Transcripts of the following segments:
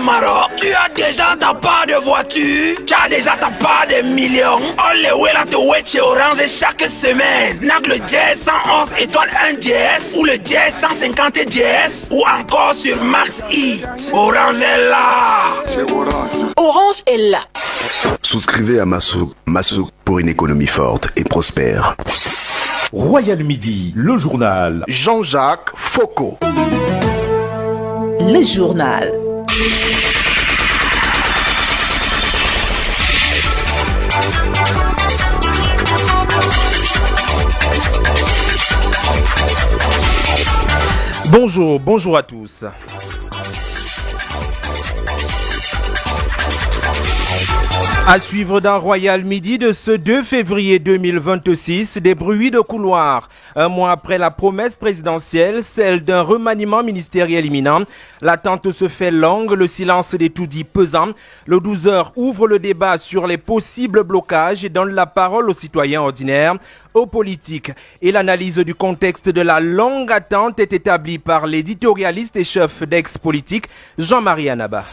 Maroc. Tu as déjà ta part de voiture, tu as déjà ta part de millions. On les wait te wait chez Orange chaque semaine. N'a que le Jazz 111 étoile 1 Jazz ou le Jazz 150 Jazz ou encore sur Max Eat. Orange est là. Orange est là. Souscrivez à Massouk pour une économie forte et prospère. Royal Midi, le journal. Jean-Jacques Foucault. Le journal. Bonjour à tous. À suivre dans Royal Midi de ce 2 février 2026, des bruits de couloir. Un mois après la promesse présidentielle, celle d'un remaniement ministériel imminent, l'attente se fait longue, le silence des tout-dits pesant. Le 12h ouvre le débat sur les possibles blocages et donne la parole aux citoyens ordinaires, aux politiques. Et l'analyse du contexte de la longue attente est établie par l'éditorialiste et chef d'Ex-Politique, Jean-Marie Anaba.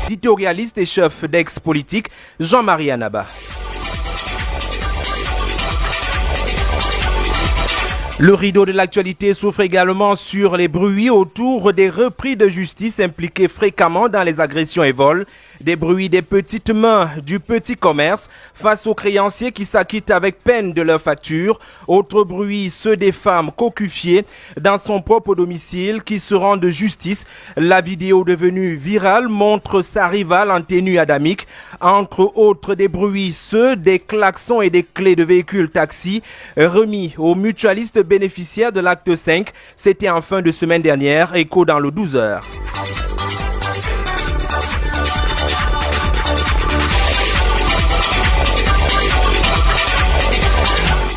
Éditorialiste et chef d'Ex-Politique, Jean-Marie Anaba. Le rideau de l'actualité souffre également sur les bruits autour des repris de justice impliqués fréquemment dans les agressions et vols, des bruits des petites mains du petit commerce face aux créanciers qui s'acquittent avec peine de leurs factures, autres bruits ceux des femmes cocufiées dans son propre domicile qui se rendent justice. La vidéo devenue virale montre sa rivale en tenue adamique, entre autres des bruits ceux des klaxons et des clés de véhicules taxi remis aux mutualistes bénéficiaires de l'acte 5. C'était en fin de semaine dernière, écho dans le 12h.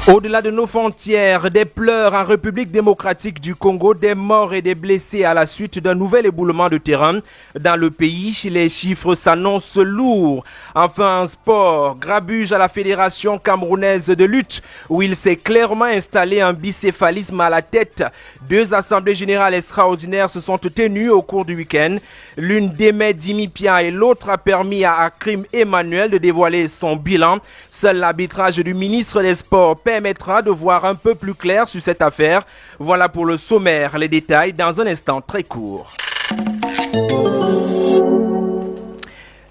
Au-delà de nos frontières, des pleurs en République démocratique du Congo, des morts et des blessés à la suite d'un nouvel éboulement de terrain dans le pays. Les chiffres s'annoncent lourds. Enfin, en sport, grabuge à la Fédération camerounaise de lutte, où il s'est clairement installé un bicéphalisme à la tête. 2 assemblées générales extraordinaires se sont tenues au cours du week-end. L'une d'émet Dimi Pia et l'autre a permis à Akrim Emmanuel de dévoiler son bilan. Seul l'arbitrage du ministre des Sports permettra de voir un peu plus clair sur cette affaire. Voilà pour le sommaire, les détails dans un instant très court.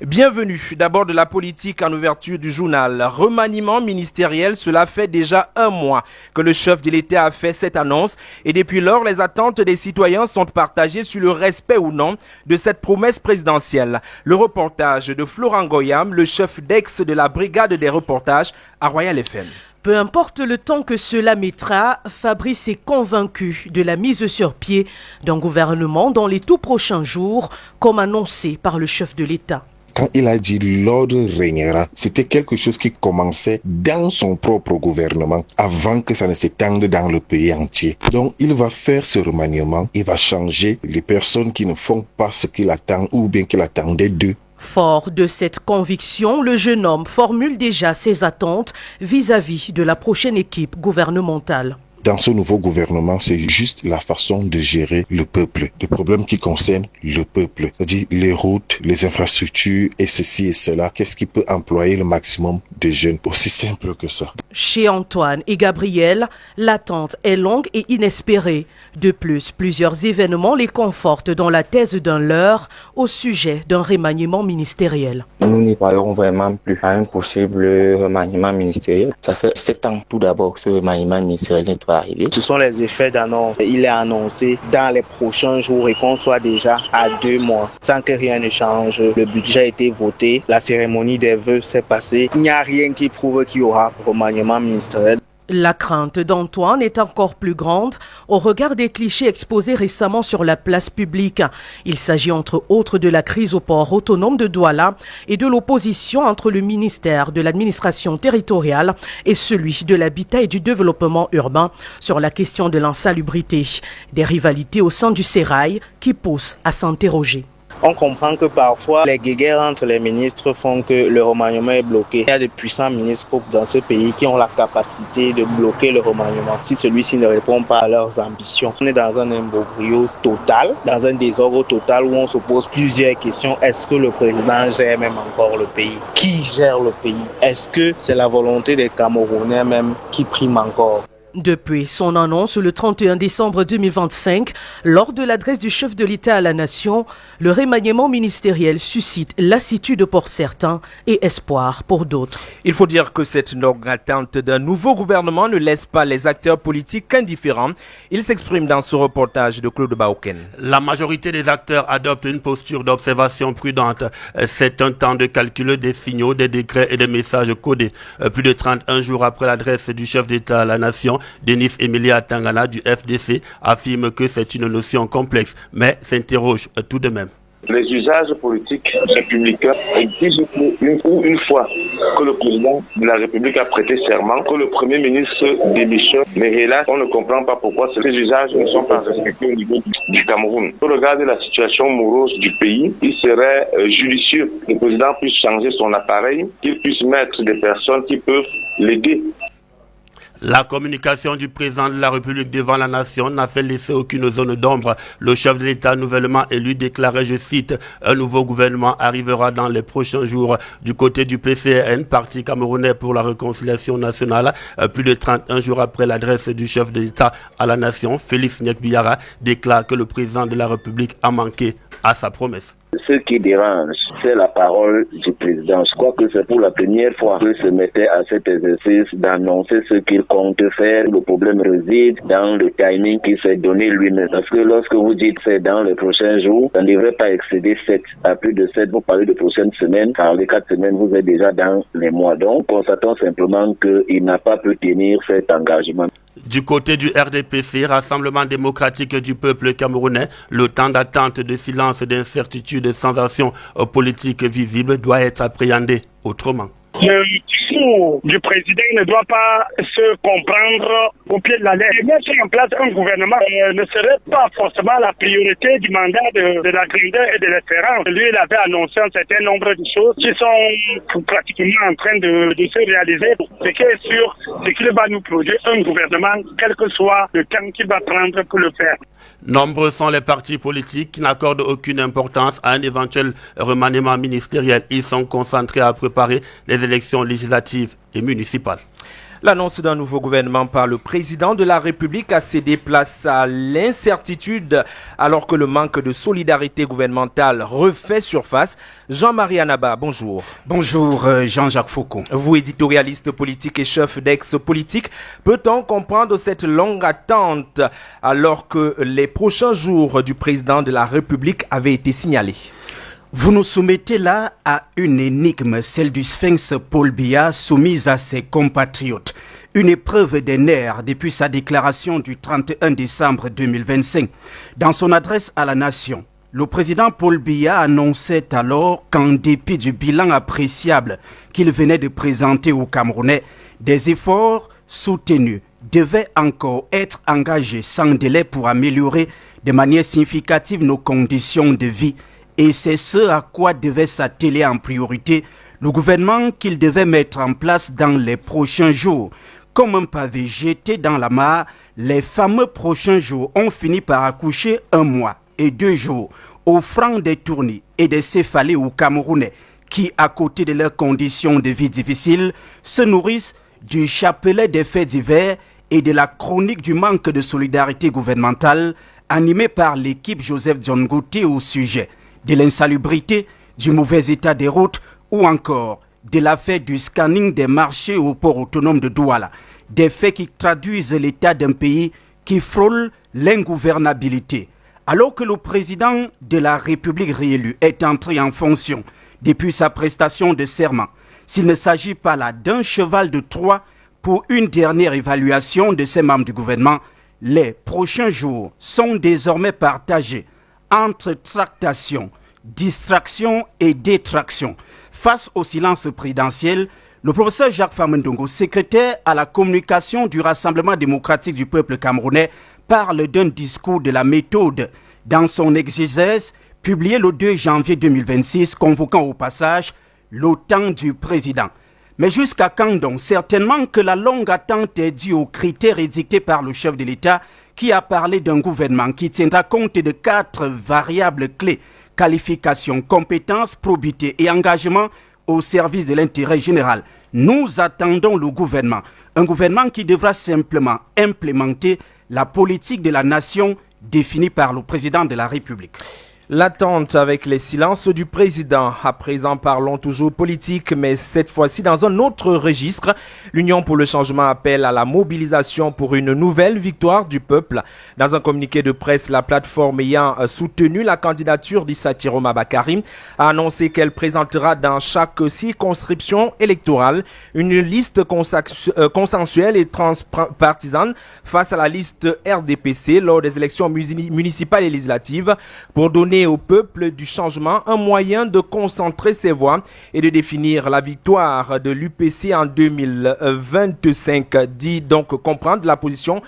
Bienvenue. D'abord de la politique en ouverture du journal. Remaniement ministériel, cela fait déjà un mois que le chef de l'État a fait cette annonce et depuis lors, les attentes des citoyens sont partagées sur le respect ou non de cette promesse présidentielle. Le reportage de Florent Goyam, le chef d'ex de la brigade des reportages à Royal FM. Peu importe le temps que cela mettra, Fabrice est convaincu de la mise sur pied d'un gouvernement dans les tout prochains jours, comme annoncé par le chef de l'État. Quand il a dit l'ordre régnera, c'était quelque chose qui commençait dans son propre gouvernement avant que ça ne s'étende dans le pays entier. Donc il va faire ce remaniement, il va changer les personnes qui ne font pas ce qu'il attend ou bien qu'il attendait d'eux. Fort de cette conviction, le jeune homme formule déjà ses attentes vis-à-vis de la prochaine équipe gouvernementale. Dans ce nouveau gouvernement, c'est juste la façon de gérer le peuple, des problèmes qui concernent le peuple, c'est-à-dire les routes, les infrastructures et ceci et cela. Qu'est-ce qui peut employer le maximum de jeunes? Aussi simple que ça. Chez Antoine et Gabriel, l'attente est longue et inespérée. De plus, plusieurs événements les confortent dans la thèse d'un leurre au sujet d'un remaniement ministériel. Nous n'y croyons vraiment plus à un possible remaniement ministériel. Ça fait 7 ans tout d'abord que ce remaniement ministériel va arriver. Ce sont les effets d'annonce. Il est annoncé dans les prochains jours et qu'on soit déjà à 2 mois sans que rien ne change. Le budget a été voté, la cérémonie des vœux s'est passée. Il n'y a rien qui prouve qu'il y aura remaniement ministériel. La crainte d'Antoine est encore plus grande au regard des clichés exposés récemment sur la place publique. Il s'agit entre autres de la crise au port autonome de Douala et de l'opposition entre le ministère de l'administration territoriale et celui de l'habitat et du développement urbain sur la question de l'insalubrité. Des rivalités au sein du sérail qui poussent à s'interroger. On comprend que parfois les guéguerres entre les ministres font que le remaniement est bloqué. Il y a de puissants ministres dans ce pays qui ont la capacité de bloquer le remaniement si celui-ci ne répond pas à leurs ambitions. On est dans un imbroglio total, dans un désordre total où on se pose plusieurs questions. Est-ce que le président gère même encore le pays? Qui gère le pays? Est-ce que c'est la volonté des Camerounais même qui prime encore? Depuis son annonce le 31 décembre 2025, lors de l'adresse du chef de l'État à la nation, le remaniement ministériel suscite lassitude pour certains et espoir pour d'autres. Il faut dire que cette longue attente d'un nouveau gouvernement ne laisse pas les acteurs politiques indifférents. Il s'exprime dans ce reportage de Claude Baoken. La majorité des acteurs adoptent une posture d'observation prudente. C'est un temps de calcul des signaux, des décrets et des messages codés. Plus de 31 jours après l'adresse du chef d'État à la nation, Denis Emilia Tangana du FDC affirme que c'est une notion complexe, mais s'interroge tout de même. Les usages politiques républicains exigent une fois que le président de la République a prêté serment, que le Premier ministre démissionne. Mais hélas, on ne comprend pas pourquoi ces usages ne sont pas respectés au niveau du Cameroun. Au regard de la situation morose du pays, il serait judicieux que le président puisse changer son appareil, qu'il puisse mettre des personnes qui peuvent l'aider. La communication du président de la République devant la nation n'a fait laisser aucune zone d'ombre. Le chef de l'État nouvellement élu déclarait, je cite, « Un nouveau gouvernement arrivera dans les prochains jours ». Du côté du PCN, Parti camerounais pour la réconciliation nationale, plus de 31 jours après l'adresse du chef de l'État à la nation, Félix Nyek-Biara déclare que le président de la République a manqué à sa promesse. Ce qui dérange, c'est la parole du président. Je crois que c'est pour la première fois qu'il se mettait à cet exercice d'annoncer ce qu'il compte faire. Le problème réside dans le timing qu'il s'est donné lui-même. Parce que lorsque vous dites c'est dans les prochains jours, ça ne devrait pas excéder 7. À plus de 7, vous parlez de prochaines semaines, car les 4 semaines, vous êtes déjà dans les mois. Donc, constatons simplement qu'il n'a pas pu tenir cet engagement. Du côté du RDPC, Rassemblement démocratique du peuple camerounais, le temps d'attente, de silence, d'incertitude sans action politique visible doit être appréhendé autrement. Le discours du président ne doit pas se comprendre au pied de la lettre. Mettre en place un gouvernement ne serait pas forcément la priorité du mandat de la grandeur et de l'espérance. Lui, il avait annoncé un certain nombre de choses qui sont pratiquement en train de se réaliser. Ce qui est sûr, c'est qu'il va nous produire un gouvernement, quel que soit le temps qu'il va prendre pour le faire. Nombreux sont les partis politiques qui n'accordent aucune importance à un éventuel remaniement ministériel. Ils sont concentrés à préparer les élections législatives et municipales. L'annonce d'un nouveau gouvernement par le président de la République a cédé place à l'incertitude alors que le manque de solidarité gouvernementale refait surface. Jean-Marie Anaba, bonjour. Bonjour Jean-Jacques Foucault. Vous, éditorialiste politique et chef d'ex-politique, peut-on comprendre cette longue attente alors que les prochains jours du président de la République avaient été signalés? Vous nous soumettez là à une énigme, celle du Sphinx Paul Biya soumise à ses compatriotes. Une épreuve des nerfs depuis sa déclaration du 31 décembre 2025. Dans son adresse à la nation, le président Paul Biya annonçait alors qu'en dépit du bilan appréciable qu'il venait de présenter aux Camerounais, des efforts soutenus devaient encore être engagés sans délai pour améliorer de manière significative nos conditions de vie. Et c'est ce à quoi devait s'atteler en priorité le gouvernement qu'il devait mettre en place dans les prochains jours. Comme un pavé jeté dans la mare, les fameux prochains jours ont fini par accoucher 1 mois et 2 jours, offrant des tournées et des céphalées aux Camerounais qui, à côté de leurs conditions de vie difficiles, se nourrissent du chapelet des faits divers et de la chronique du manque de solidarité gouvernementale animée par l'équipe Joseph John Gauthier au sujet de l'insalubrité, du mauvais état des routes ou encore de l'affaire du scanning des marchés au port autonome de Douala. Des faits qui traduisent l'état d'un pays qui frôle l'ingouvernabilité. Alors que le président de la République réélu est entré en fonction depuis sa prestation de serment, s'il ne s'agit pas là d'un cheval de Troie pour une dernière évaluation de ses membres du gouvernement, les prochains jours sont désormais partagés entre tractation, distraction et détraction. Face au silence présidentiel, le professeur Jacques Famendongo, secrétaire à la communication du Rassemblement démocratique du peuple camerounais, parle d'un discours de la méthode dans son exégèse publié le 2 janvier 2026, convoquant au passage l'OTAN du président. Mais jusqu'à quand donc? Certainement que la longue attente est due aux critères édictés par le chef de l'État qui a parlé d'un gouvernement qui tiendra compte de 4 variables clés: qualification, compétence, probité et engagement au service de l'intérêt général. Nous attendons le gouvernement, un gouvernement qui devra simplement implémenter la politique de la nation définie par le président de la République. L'attente avec les silences du président. À présent, parlons toujours politique, mais cette fois-ci dans un autre registre. L'Union pour le changement appelle à la mobilisation pour une nouvelle victoire du peuple. Dans un communiqué de presse, la plateforme ayant soutenu la candidature d'Issa Thieroma Bakari a annoncé qu'elle présentera dans chaque circonscription électorale une liste consensuelle et transpartisane face à la liste RDPC lors des élections municipales et législatives pour donner au peuple du changement un moyen de concentrer ses voix et de définir la victoire de l'UPC en 2025, dit donc comprendre la position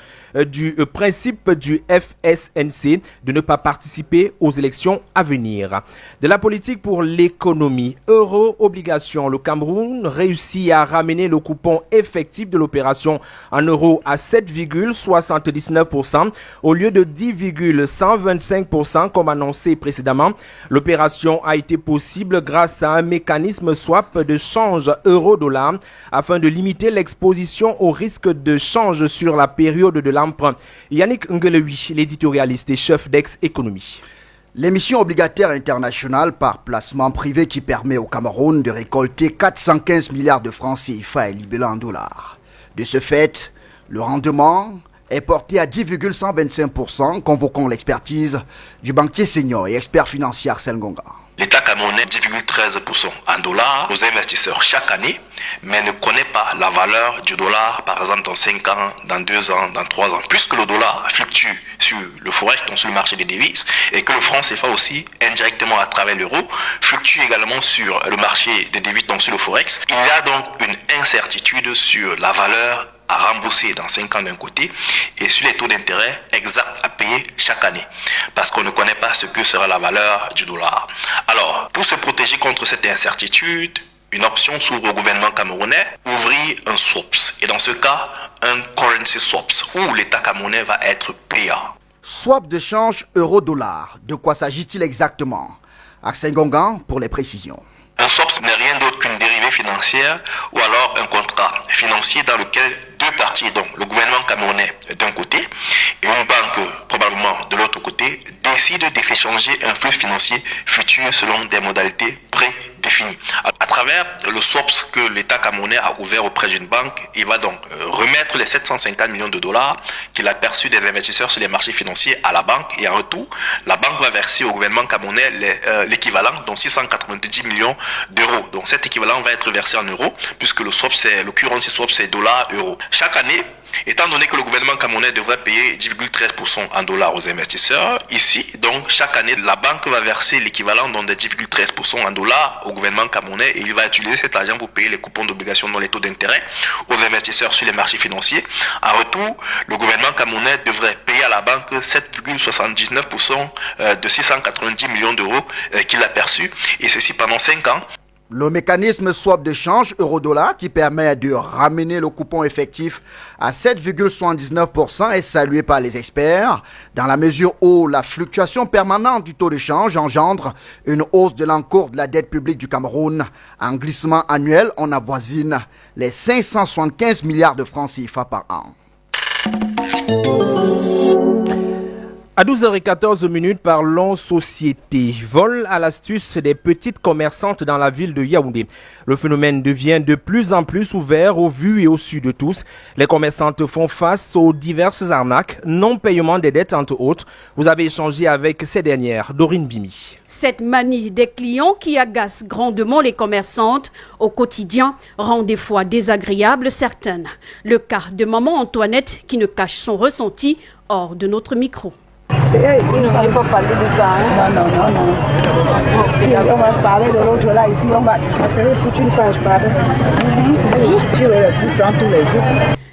du principe du FSNC de ne pas participer aux élections à venir. De la politique pour l'économie, euro-obligation, le Cameroun réussit à ramener le coupon effectif de l'opération en euros à 7,79% au lieu de 10,125% comme annoncé précédemment. L'opération a été possible grâce à un mécanisme swap de change euro-dollar afin de limiter l'exposition au risque de change sur la période de l'emprunt. Yannick Ngelewi, l'éditorialiste et chef d'Ex-Économie. L'émission obligataire internationale par placement privé qui permet au Cameroun de récolter 415 milliards de francs CFA et libellés en dollars. De ce fait, le rendement est porté à 10,125%, convoquant l'expertise du banquier senior et expert financier Arsène Ngonga. L'État camerounais 10,13% en dollars aux investisseurs chaque année, mais ne connaît pas la valeur du dollar, par exemple dans 5 ans, dans 2 ans, dans 3 ans. Puisque le dollar fluctue sur le forex, donc sur le marché des devises, et que le franc CFA aussi, indirectement à travers l'euro, fluctue également sur le marché des devises, donc sur le forex, il y a donc une incertitude sur la valeur à rembourser dans 5 ans d'un côté et sur les taux d'intérêt exacts à payer chaque année parce qu'on ne connaît pas ce que sera la valeur du dollar. Alors, pour se protéger contre cette incertitude, une option s'ouvre au gouvernement camerounais, ouvrir un swaps et dans ce cas, un currency swaps où l'État camerounais va être payant. Swap de change euro-dollar, de quoi s'agit-il exactement? Arsène Ngonga pour les précisions. Un swap n'est rien d'autre qu'une dérivée financière ou alors un contrat financier dans lequel deux parties, donc le gouvernement camerounais d'un côté et une banque probablement de l'autre côté, décident d'échanger un flux financier futur selon des modalités prédéfinies. À travers le swaps que l'État camerounais a ouvert auprès d'une banque, il va donc remettre les 750 millions de dollars qu'il a perçus des investisseurs sur les marchés financiers à la banque et en retour, la banque va verser au gouvernement camerounais l'équivalent, donc 690 millions d'euros. Donc cet équivalent va être versé en euros puisque le currency swap c'est dollar-euro. Chaque année, étant donné que le gouvernement camerounais devrait payer 10,13% en dollars aux investisseurs, ici, donc chaque année, la banque va verser l'équivalent de 10,13% en dollars au gouvernement camerounais et il va utiliser cet argent pour payer les coupons d'obligations dans les taux d'intérêt aux investisseurs sur les marchés financiers. En retour, le gouvernement camerounais devrait payer à la banque 7,79% de 690 millions d'euros qu'il a perçus et ceci pendant 5 ans. Le mécanisme swap de change euro-dollar qui permet de ramener le coupon effectif à 7,79% est salué par les experts dans la mesure où la fluctuation permanente du taux de change engendre une hausse de l'encours de la dette publique du Cameroun. En glissement annuel, on avoisine les 575 milliards de francs CFA par an. À 12h14, parlons société. Vol à l'astuce des petites commerçantes dans la ville de Yaoundé. Le phénomène devient de plus en plus ouvert au vu et au su de tous. Les commerçantes font face aux diverses arnaques, non-paiement des dettes entre autres. Vous avez échangé avec ces dernières, Dorine Bimi. Cette manie des clients qui agace grandement les commerçantes au quotidien rend des fois désagréable certaines. Le cas de maman Antoinette qui ne cache son ressenti hors de notre micro. Hey, on ne peut pas parler de ça. Hein? Non. Si on va parler de l'autre là, ici, ça serait toute une page, pardon. Juste tirer le plus tous les jours.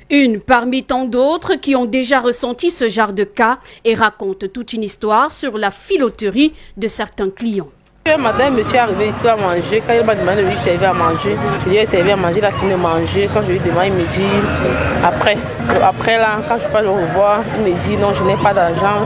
Une parmi tant d'autres qui ont déjà ressenti ce genre de cas et racontent toute une histoire sur la filouterie de certains clients. Un matin, monsieur est arrivé ici à manger. Quand il m'a demandé de lui servir à manger, je lui ai servi à manger, il a fini de manger. Quand je lui demande, il me dit après là, quand je peux le revoir, il me dit non, je n'ai pas d'argent.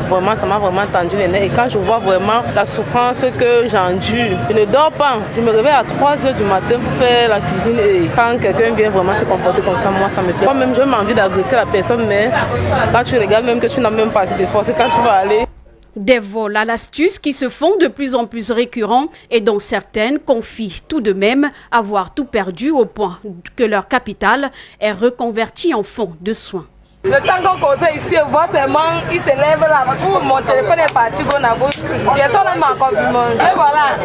Vraiment, ça m'a vraiment tendu les nerfs. Et quand je vois vraiment la souffrance que j'endure, je ne dors pas. Je me réveille à 3h du matin pour faire la cuisine. Et quand quelqu'un vient vraiment se comporter comme ça, moi, ça me plaît. Moi-même, j'ai envie d'agresser la personne, mais quand tu regardes, même que tu n'as même pas assez de force, quand tu vas aller. Des vols à l'astuce qui se font de plus en plus récurrents et dont certaines confient tout de même avoir tout perdu au point que leur capital est reconverti en fonds de soins. Le temps qu'on causait ici, voir seulement, il se lève là, mon téléphone est parti, go à gauche. Personne ne m'a encore vu manger. Et voilà,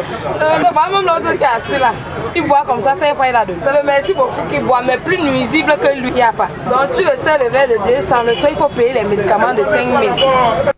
même l'autre qui est assis là, il boit comme ça, 5 fois il a deux. C'est le merci beaucoup qu'il boit, mais plus nuisible que lui, il n'y a pas. Donc tu le sais, le verre de 200, le soir il faut payer les médicaments de 5 000.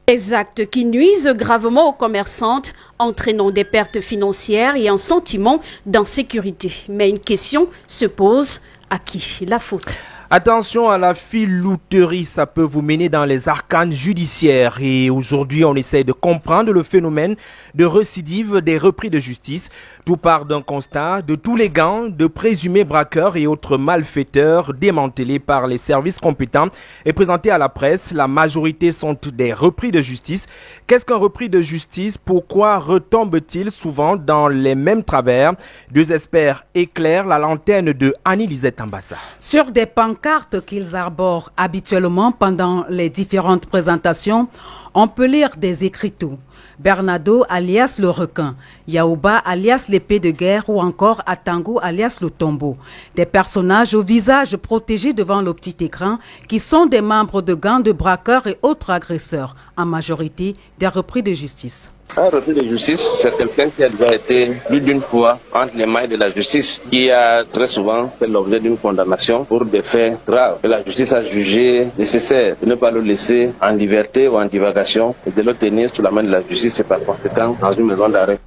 Des actes qui nuisent gravement aux commerçantes, entraînant des pertes financières et un sentiment d'insécurité. Mais une question se pose, à qui la faute ? Attention à la filouterie, ça peut vous mener dans les arcanes judiciaires. Et aujourd'hui, on essaie de comprendre le phénomène de récidive des repris de justice. Tout part d'un constat de tous les gangs de présumés braqueurs et autres malfaiteurs démantelés par les services compétents et présentés à la presse. La majorité sont des repris de justice. Qu'est-ce qu'un repris de justice? Pourquoi retombe-t-il souvent dans les mêmes travers? Deux experts éclairent la lanterne de Annie-Lisette Ambassa. Sur des pancartes qu'ils arborent habituellement pendant les différentes présentations, on peut lire des écriteaux. Bernardo alias le requin, Yaouba alias l'épée de guerre ou encore Atango alias le tombeau. Des personnages au visage protégé devant le petit écran qui sont des membres de gangs de braqueurs et autres agresseurs, en majorité des repris de justice. Un repris de justice, c'est quelqu'un qui a déjà été plus d'une fois entre les mailles de la justice, qui a très souvent fait l'objet d'une condamnation pour des faits graves. Et la justice a jugé nécessaire de ne pas le laisser en liberté ou en divagation et de le tenir sous la main de la justice et par conséquent dans une maison d'arrêt.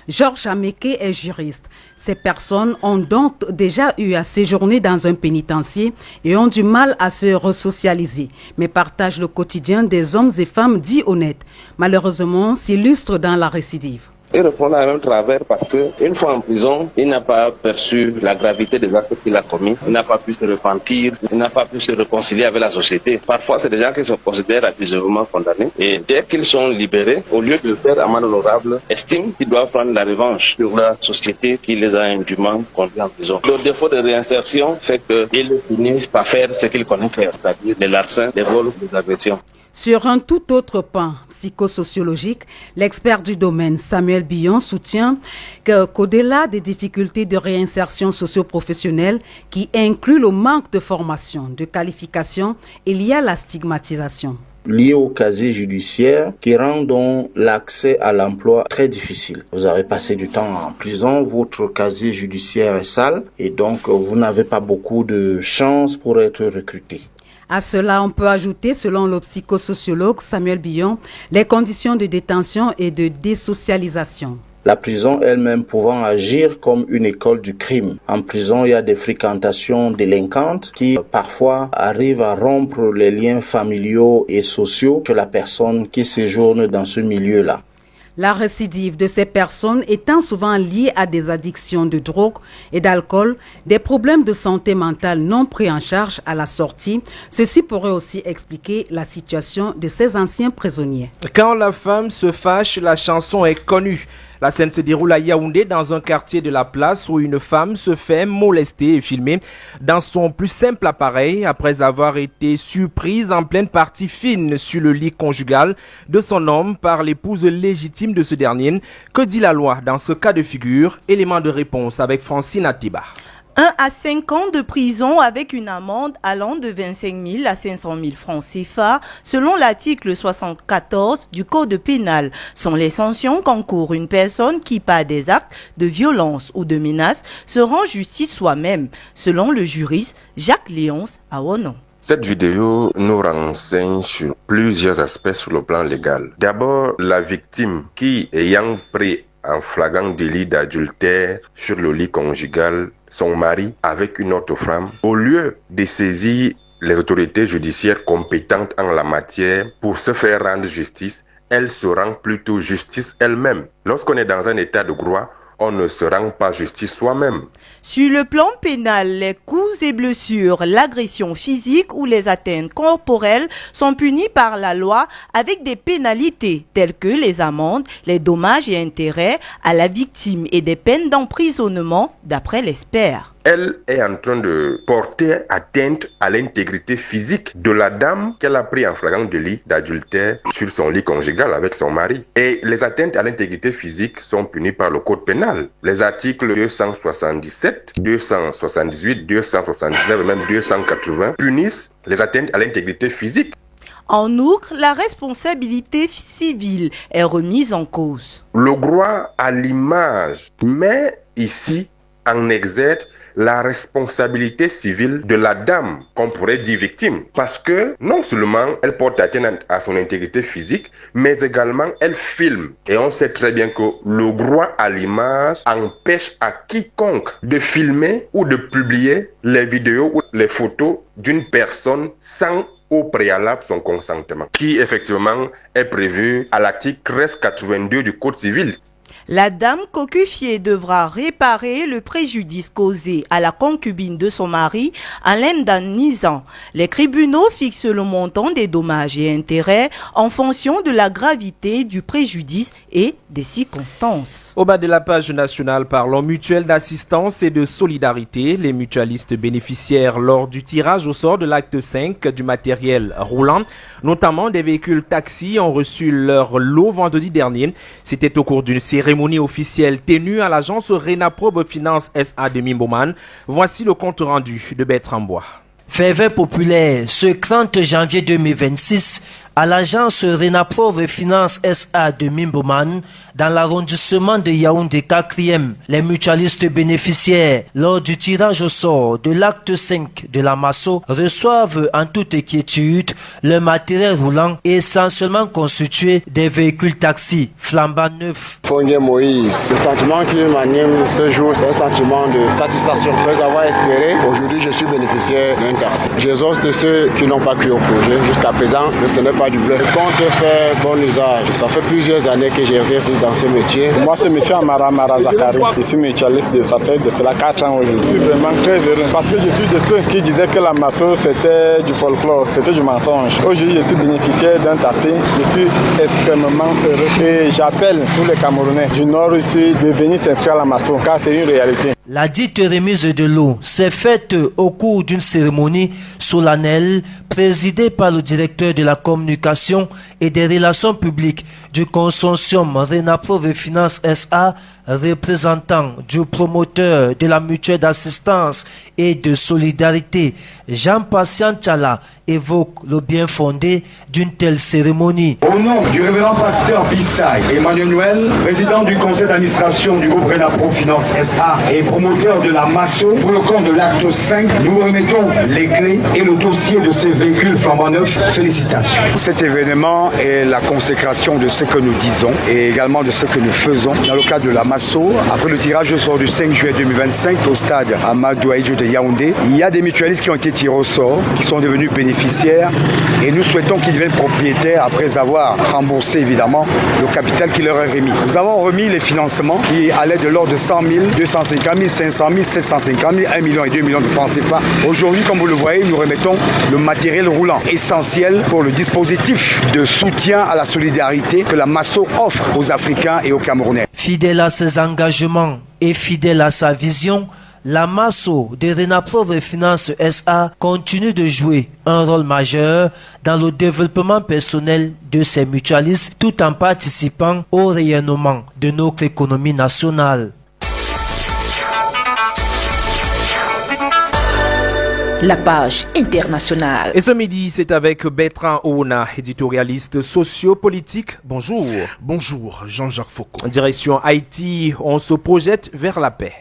Georges Ameke est juriste. Ces personnes ont donc déjà eu à séjourner dans un pénitencier et ont du mal à se resocialiser, mais partagent le quotidien des hommes et femmes dits honnêtes. Malheureusement, s'illustrent dans la récidive. Il répond à un même travers parce qu'une fois en prison, il n'a pas perçu la gravité des actes qu'il a commis, il n'a pas pu se repentir, il n'a pas pu se réconcilier avec la société. Parfois, c'est des gens qui se considèrent abusivement condamnés et dès qu'ils sont libérés, au lieu de le faire à amende honorable, estiment qu'ils doivent prendre la revanche sur la société qui les a indûment conduits en prison. Le défaut de réinsertion fait qu'ils finissent par faire ce qu'ils connaissent faire, c'est-à-dire des larcins, des vols, des agressions. Sur un tout autre pan psychosociologique, l'expert du domaine Samuel Billon soutient qu'au-delà des difficultés de réinsertion socio-professionnelle qui incluent le manque de formation, de qualification, il y a la stigmatisation. Lié au casier judiciaire qui rend donc l'accès à l'emploi très difficile. Vous avez passé du temps en prison, votre casier judiciaire est sale et donc vous n'avez pas beaucoup de chances pour être recruté. À cela, on peut ajouter, selon le psychosociologue Samuel Billon, les conditions de détention et de désocialisation. La prison elle-même pouvant agir comme une école du crime. En prison, il y a des fréquentations délinquantes qui parfois arrivent à rompre les liens familiaux et sociaux de la personne qui séjourne dans ce milieu-là. La récidive de ces personnes étant souvent liée à des addictions de drogue et d'alcool, des problèmes de santé mentale non pris en charge à la sortie, ceci pourrait aussi expliquer la situation de ces anciens prisonniers. Quand la femme se fâche, la chanson est connue. La scène se déroule à Yaoundé, dans un quartier de la place où une femme se fait molester et filmer dans son plus simple appareil après avoir été surprise en pleine partie fine sur le lit conjugal de son homme par l'épouse légitime de ce dernier. Que dit la loi dans ce cas de figure? Élément de réponse avec Francine Atiba. 1 à 5 ans de prison avec une amende allant de 25 000 à 500 000 francs CFA, selon l'article 74 du Code pénal, sont les sanctions qu'encourt une personne qui, par des actes de violence ou de menace, se rend justice soi-même, selon le juriste Jacques Léonce Awonon. Cette vidéo nous renseigne sur plusieurs aspects sur le plan légal. D'abord, la victime qui, ayant pris en flagrant délit d'adultère sur le lit conjugal son mari avec une autre femme, au lieu de saisir les autorités judiciaires compétentes en la matière pour se faire rendre justice, elles se rendent plutôt justice elles-mêmes. Lorsqu'on est dans un état de droit, on ne se rend pas justice soi-même. Sur le plan pénal, les coups et blessures, l'agression physique ou les atteintes corporelles sont punis par la loi avec des pénalités telles que les amendes, les dommages et intérêts à la victime et des peines d'emprisonnement d'après l'expert. Elle est en train de porter atteinte à l'intégrité physique de la dame qu'elle a pris en flagrant délit d'adultère sur son lit conjugal avec son mari. Et les atteintes à l'intégrité physique sont punies par le code pénal. Les articles 277, 278, 279 et même 280 punissent les atteintes à l'intégrité physique. En outre, la responsabilité civile est remise en cause. Le droit à l'image met ici en exergue la responsabilité civile de la dame, qu'on pourrait dire victime, parce que non seulement elle porte atteinte à son intégrité physique, mais également elle filme. Et on sait très bien que le droit à l'image empêche à quiconque de filmer ou de publier les vidéos ou les photos d'une personne sans au préalable son consentement, qui effectivement est prévu à l'article 1382 du Code civil. La dame cocufiée devra réparer le préjudice causé à la concubine de son mari en l'indemnisant. Les tribunaux fixent le montant des dommages et intérêts en fonction de la gravité du préjudice et des circonstances. Au bas de la page nationale, parlons mutuelle d'assistance et de solidarité. Les mutualistes bénéficiaires lors du tirage au sort de l'acte 5 du matériel roulant, notamment des véhicules taxis, ont reçu leur lot vendredi dernier. C'était au cours d'une cérémonie officielle tenue à l'agence Renaprobe Finance SA de Mimboman. Voici le compte rendu de Bertrand Bois. Ferveur populaire, ce 30 janvier 2026, à l'agence Renaprobe Finance SA de Mimboman, dans l'arrondissement de Yaoundé 4e, les mutualistes bénéficiaires, lors du tirage au sort de l'acte 5 de la Masso, reçoivent en toute quiétude le matériel roulant essentiellement constitué des véhicules taxis flambant neufs. Fongue Moïse, le sentiment qui m'anime ce jour, c'est un sentiment de satisfaction. Après avoir espéré, aujourd'hui je suis bénéficiaire d'un taxi. J'exauce de ceux qui n'ont pas cru au projet. Jusqu'à présent, ce n'est pas du bluff. Je compte faire bon usage. Ça fait plusieurs années que j'exerce dans ce métier. Moi, c'est M. Amara Zakari. Je suis mutualiste de ça fait de cela 4 ans aujourd'hui. Je suis vraiment très heureux parce que je suis de ceux qui disaient que la Masso c'était du folklore, c'était du mensonge. Aujourd'hui, je suis bénéficiaire d'un taxi. Je suis extrêmement heureux et j'appelle tous les Camerounais du Nord ici de venir s'inscrire à la Masso car c'est une réalité. La dite remise de l'eau s'est faite au cours d'une cérémonie solennelle présidée par le directeur de la communication et des relations publiques du consortium Renaprobe Finance SA, représentant du promoteur de la mutuelle d'assistance et de solidarité, Jean-Patient Tchala, évoque le bien fondé d'une telle cérémonie. Au nom du révérend pasteur Bissay Emmanuel Noël, président du conseil d'administration du groupe Renaprobe Finance SA et promoteur de la Masso, pour le compte de l'acte 5, nous remettons les clés et le dossier de ces véhicules flambant neufs. Félicitations. Cet événement est la consécration de ce que nous disons et également de ce que nous faisons dans le cadre de la Masso. Après le tirage au sort du 5 juillet 2025 au stade Amadou Ahidjo de Yaoundé, il y a des mutualistes qui ont été tirés au sort, qui sont devenus bénéficiaires et nous souhaitons qu'ils deviennent propriétaires après avoir remboursé évidemment le capital qui leur est remis. Nous avons remis les financements qui allaient de l'ordre de 100 000, 250 000, 500 000, 750 000, 1 million et 2 millions de francs CFA. Aujourd'hui, comme vous le voyez, nous remettons le matériel roulant essentiel pour le dispositif de soutien à la solidarité que la Masso offre aux Africains et aux Camerounais. Fidèle à ses engagements et fidèle à sa vision, la Masso de Renaprobe Finance SA continue de jouer un rôle majeur dans le développement personnel de ses mutualistes tout en participant au rayonnement de notre économie nationale. La page internationale. Et ce midi, c'est avec Bertrand Ouna, éditorialiste sociopolitique. Bonjour. Bonjour, Jean-Jacques Foucault. En direction Haïti, on se projette vers la paix.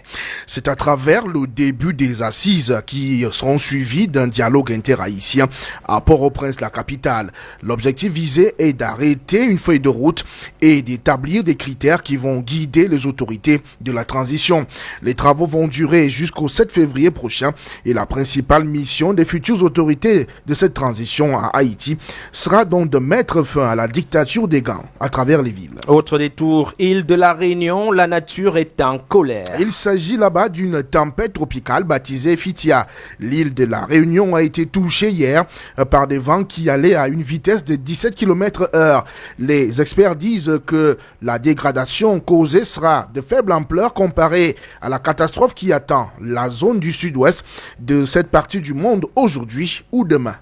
C'est à travers le début des assises qui seront suivies d'un dialogue interhaïtien à Port-au-Prince, la capitale. L'objectif visé est d'arrêter une feuille de route et d'établir des critères qui vont guider les autorités de la transition. Les travaux vont durer jusqu'au 7 février prochain et la principale mission des futures autorités de cette transition à Haïti sera donc de mettre fin à la dictature des gangs à travers les villes. Autre détour, île de la Réunion, la nature est en colère. Il s'agit là-bas d'une tempête tropicale baptisée Fitia. L'île de la Réunion a été touchée hier par des vents qui allaient à une vitesse de 17 km/h. Les experts disent que la dégradation causée sera de faible ampleur comparée à la catastrophe qui attend la zone du sud-ouest de cette partie du monde aujourd'hui ou demain.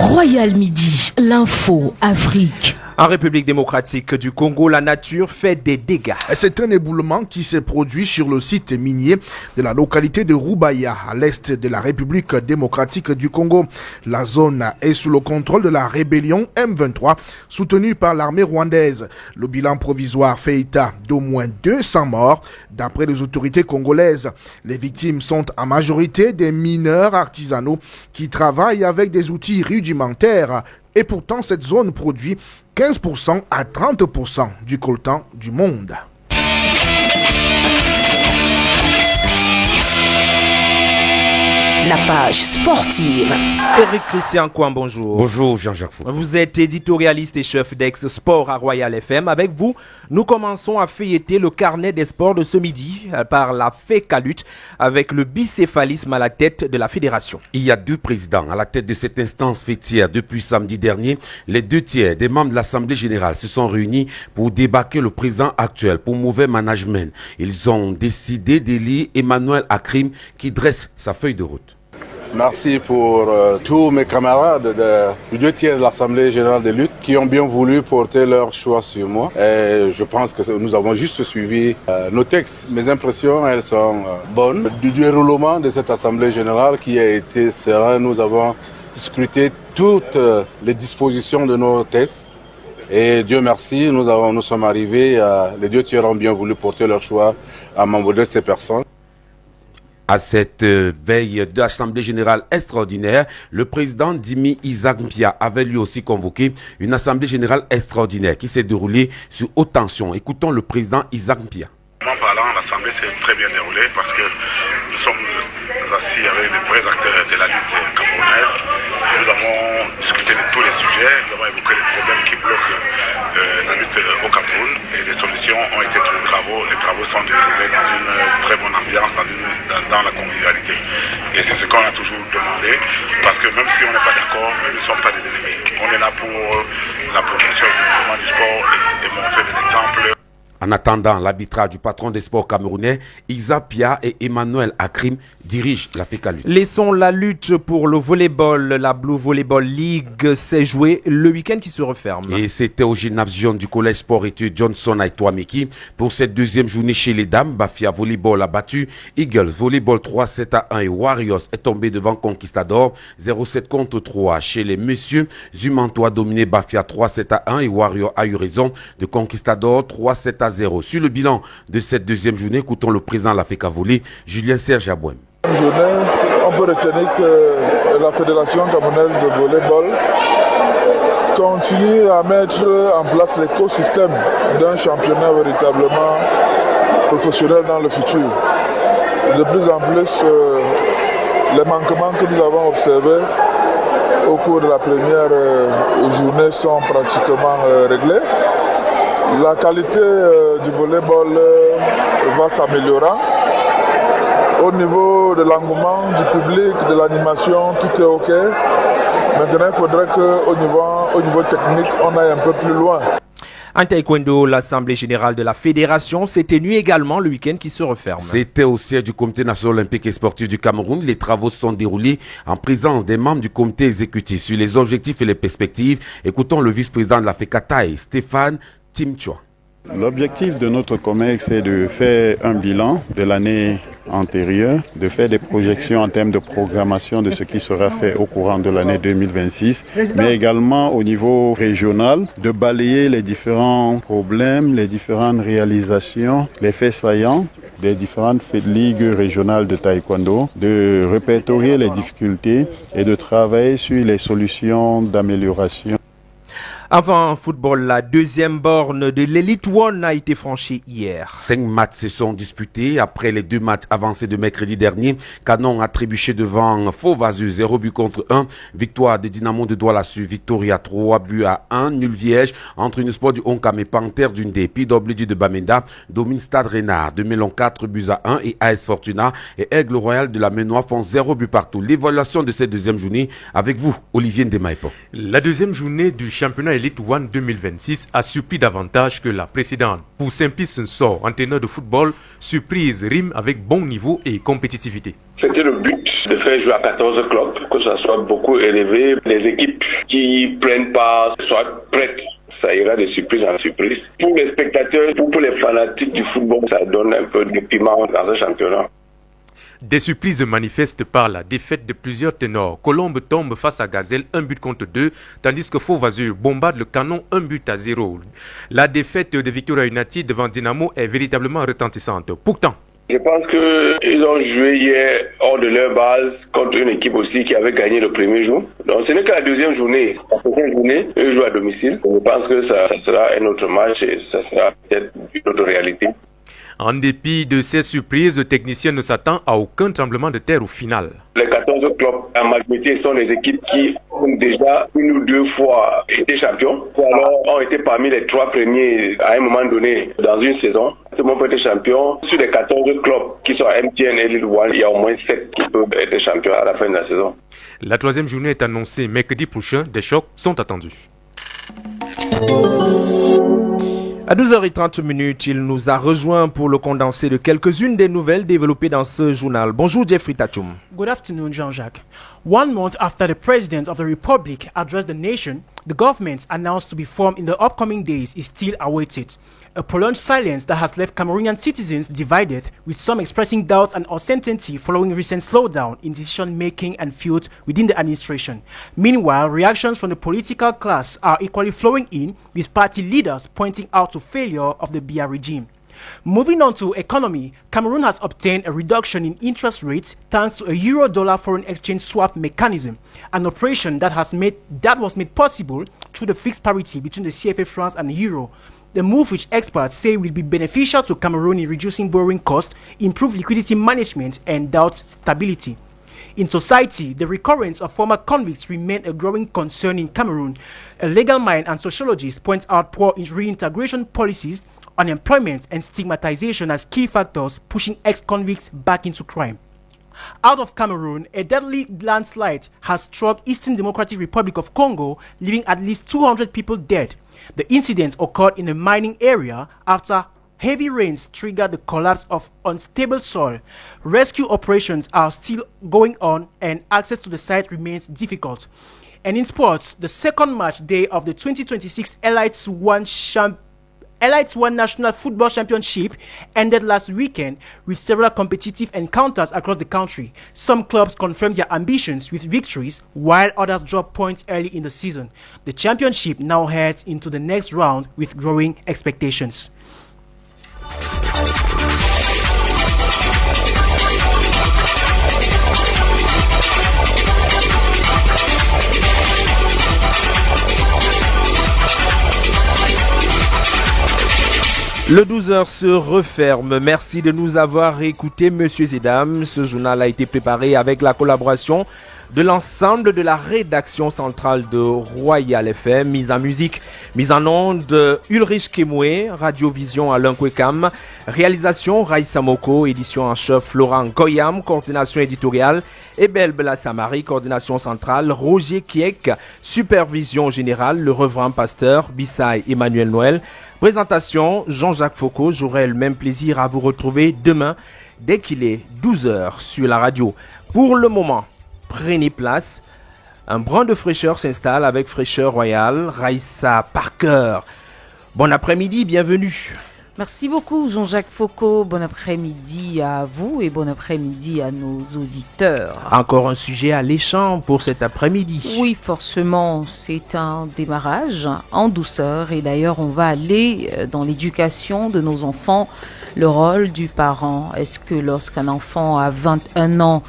Royal Midi, l'info Afrique. En République démocratique du Congo, la nature fait des dégâts. C'est un éboulement qui s'est produit sur le site minier de la localité de Rubaya, à l'est de la République démocratique du Congo. La zone est sous le contrôle de la rébellion M23, soutenue par l'armée rwandaise. Le bilan provisoire fait état d'au moins 200 morts, d'après les autorités congolaises. Les victimes sont en majorité des mineurs artisanaux qui travaillent avec des outils rudimentaires. Et pourtant, cette zone produit 15% à 30% du coltan du monde. La page sportive. Eric Christian Kouan, bonjour. Bonjour Jean-Jacques Fou. Vous êtes éditorialiste et chef d'ex-sport à Royal FM. Avec vous, nous commençons à feuilleter le carnet des sports de ce midi par la FECALUT avec le bicéphalisme à la tête de la fédération. Il y a 2 présidents à la tête de cette instance fêtière. Depuis samedi dernier, les 2 tiers des membres de l'Assemblée générale se sont réunis pour débarquer le président actuel pour mauvais management. Ils ont décidé d'élire Emmanuel Akrim qui dresse sa feuille de route. Merci pour tous mes camarades du 2 tiers de l'Assemblée générale de lutte qui ont bien voulu porter leur choix sur moi. Et je pense que nous avons juste suivi nos textes. Mes impressions, elles sont bonnes. Du déroulement de cette Assemblée générale qui a été serein, nous avons scruté toutes les dispositions de nos textes. Et Dieu merci, nous sommes arrivés, les 2 tiers ont bien voulu porter leur choix à membre de ces personnes. À cette veille de l'Assemblée générale extraordinaire, le président Dimi Isaac Mpia avait lui aussi convoqué une Assemblée générale extraordinaire qui s'est déroulée sous haute tension. Écoutons le président Isaac Mpia. En parlant, l'Assemblée s'est très bien déroulée parce que nous sommes assis avec les vrais acteurs de la lutte camerounaise. Nous avons discuté de tous les sujets, nous avons évoqué les problèmes qui bloquent la lutte au Cameroun et les solutions ont été trouvées. Les travaux sont déroulés dans une très bonne ambiance, dans la convivialité. Et c'est ce qu'on a toujours demandé parce que même si on n'est pas d'accord, nous ne sommes pas des ennemis. On est là pour la promotion du mouvement du sport et montrer des exemples. En attendant l'arbitrage du patron des sports camerounais, Isa Pia et Emmanuel Akrim dirigent la FECALUT. Laissons la lutte pour le volleyball. La Blue Volleyball League s'est jouée le week-end qui se referme. Et c'était au gymnasium du collège sport-études Johnson à Etoameki. Pour cette deuxième journée chez les dames, Bafia Volleyball a battu Eagles Volleyball 3-7-1 et Warriors est tombé devant Conquistador 0-7 contre 3. Chez les messieurs, Zumanto a dominé Bafia 3-7-1 et Warriors a eu raison de Conquistador 3-7-0. Sur le bilan de cette deuxième journée, écoutons le président de la FECA Volley, Julien Serge Abouem. On peut retenir que la Fédération camerounaise de volleyball continue à mettre en place l'écosystème d'un championnat véritablement professionnel dans le futur. De plus en plus, les manquements que nous avons observés au cours de la première journée sont pratiquement réglés. La qualité du volleyball va s'améliorant. Au niveau de l'engouement du public, de l'animation, tout est OK. Maintenant, il faudrait qu'au niveau technique, on aille un peu plus loin. En taekwondo, l'Assemblée générale de la Fédération s'est tenue également le week-end qui se referme. C'était au siège du Comité national olympique et sportif du Cameroun. Les travaux se sont déroulés en présence des membres du comité exécutif sur les objectifs et les perspectives. Écoutons le vice-président de la FECATAI, Stéphane Timchua. L'objectif de notre COMEX est de faire un bilan de l'année antérieure, de faire des projections en termes de programmation de ce qui sera fait au courant de l'année 2026, mais également au niveau régional, de balayer les différents problèmes, les différentes réalisations, les faits saillants des différentes ligues régionales de taekwondo, de répertorier les difficultés et de travailler sur les solutions d'amélioration. Avant football, la deuxième borne de l'Elite One a été franchie hier. 5 matchs se sont disputés. Après les 2 matchs avancés de mercredi dernier, Canon a trébuché devant Faux-Vazu, 0 but contre 1. Victoire de Dynamo de Douala sur Victoria, 3 buts à 1. Nul vierge entre Unisport du Onkam et Panthère d'une des PWD de Bamenda. Domine Stade Renard, de Mélon 4 buts à 1 et AS Fortuna et Aigle Royal de la Ménois font 0 but partout. L'évaluation de cette deuxième journée avec vous, Olivier Ndemaïpo. La deuxième journée du championnat Elite One 2026 a surpris davantage que la précédente. Pour Saint-Pis Nsor, entraîneur de football, surprise rime avec bon niveau et compétitivité. C'était le but de faire jouer à 14 clubs, que ça soit beaucoup élevé. Les équipes qui prennent part soient prêtes. Ça ira de surprise en surprise. Pour les spectateurs, pour les fanatiques du football, ça donne un peu de piment dans un championnat. Des surprises manifestent par la défaite de plusieurs ténors. Colombe tombe face à Gazelle 1 but contre 2, tandis que Faux-Vazu bombarde le Canon 1 but à 0. La défaite de Victoria United devant Dynamo est véritablement retentissante. Pourtant, je pense qu'ils ont joué hier hors de leur base contre une équipe aussi qui avait gagné le premier jour. Donc ce n'est que la deuxième journée. La prochaine journée, eux jouent à domicile. Je pense que ça sera un autre match et ça sera peut-être une autre réalité. En dépit de ces surprises, le technicien ne s'attend à aucun tremblement de terre au final. Les 14 clubs, en majorité, sont les équipes qui ont déjà 1 ou 2 fois été champions, ou alors ont été parmi les 3 premiers à un moment donné dans une saison. Tout le monde peut être champion. Sur les 14 clubs qui sont à MTN et Elite One, il y a au moins 7 qui peuvent être champions à la fin de la saison. La troisième journée est annoncée mercredi prochain. Des chocs sont attendus. À 12h30, il nous a rejoint pour le condensé de quelques-unes des nouvelles développées dans ce journal. Bonjour Jeffrey Tachoum. Good afternoon, Jean-Jacques. 1 month after the President of the Republic addressed the nation, the government announced to be formed in the upcoming days is still awaited. A prolonged silence that has left Cameroonian citizens divided, with some expressing doubts and uncertainty following recent slowdown in decision-making and field within the administration. Meanwhile, reactions from the political class are equally flowing in, with party leaders pointing out to failure of the Biya regime. Moving on to economy, Cameroon has obtained a reduction in interest rates thanks to a euro-dollar foreign exchange swap mechanism, an operation that was made possible through the fixed parity between the CFA francs and the euro. The move, which experts say will be beneficial to Cameroon in reducing borrowing costs, improve liquidity management, and doubt stability. In society, the recurrence of former convicts remain a growing concern in Cameroon. A legal mind and sociologist points out poor reintegration policies, unemployment, and stigmatization as key factors pushing ex-convicts back into crime. Out of Cameroon, a deadly landslide has struck Eastern Democratic Republic of Congo, leaving at least 200 people dead. The incident occurred in a mining area after heavy rains triggered the collapse of unstable soil. Rescue operations are still going on and access to the site remains difficult. And in sports, the second match day of the 2026 Elites One National Football Championship ended last weekend with several competitive encounters across the country. Some clubs confirmed their ambitions with victories, while others dropped points early in the season. The championship now heads into the next round with growing expectations. Le 12h se referme. Merci de nous avoir écoutés, messieurs et dames. Ce journal a été préparé avec la collaboration de l'ensemble de la rédaction centrale de Royal FM. Mise en musique, mise en onde, Ulrich Kemoué, Radiovision Alain Kwekam, réalisation Raïssa Moko, édition en chef Florent Goyam, coordination éditoriale Ebel Belassamari, coordination centrale Roger Kiek, supervision générale le reverend pasteur Bissay Emmanuel Noël. Présentation Jean-Jacques Foucault. J'aurai le même plaisir à vous retrouver demain dès qu'il est 12h sur la radio. Pour le moment, prenez place. Un brin de fraîcheur s'installe avec Fraîcheur Royale. Raïssa Parker Bon après-midi, bienvenue. Merci beaucoup Jean-Jacques Foucault. Bon après-midi à vous et bon après-midi à nos auditeurs. Encore un sujet alléchant pour cet après-midi. Oui, forcément, c'est un démarrage en douceur et d'ailleurs on va aller dans l'éducation de nos enfants, le rôle du parent. Est-ce que lorsqu'un enfant a 21 ans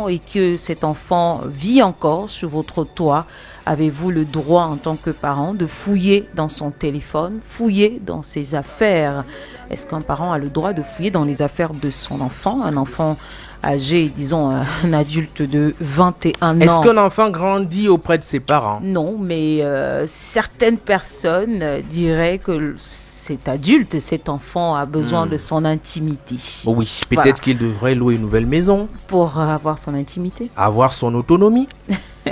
et que cet enfant vit encore sur votre toit, avez-vous le droit en tant que parent de fouiller dans son téléphone, fouiller dans ses affaires? Est-ce qu'un parent a le droit de fouiller dans les affaires de son enfant? Un enfant âgé, disons un adulte de 21 ans. Est-ce qu'un enfant grandit auprès de ses parents? Non, mais certaines personnes diraient que cet adulte, cet enfant a besoin de son intimité. Oui, peut-être qu'il devrait louer une nouvelle maison. Pour avoir son intimité. Avoir son autonomie.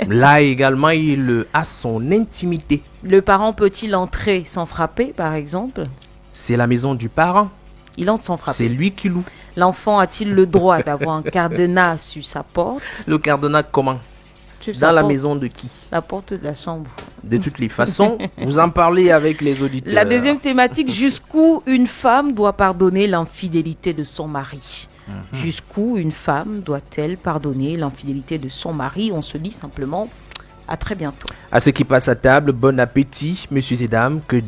Là également, il a son intimité. Le parent peut-il entrer sans frapper, par exemple? C'est la maison du parent. Il entre sans frapper. C'est lui qui loue. L'enfant a-t-il le droit d'avoir un cadenas sur sa porte? Le cadenas comment? Dans la maison de qui? La porte de la chambre. De toutes les façons, vous en parlez avec les auditeurs. La deuxième thématique, jusqu'où une femme doit pardonner l'infidélité de son mari? Jusqu'où une femme doit-elle pardonner l'infidélité de son mari? On se dit simplement à très bientôt. À ceux qui passent à table, bon appétit, messieurs et dames, que Dieu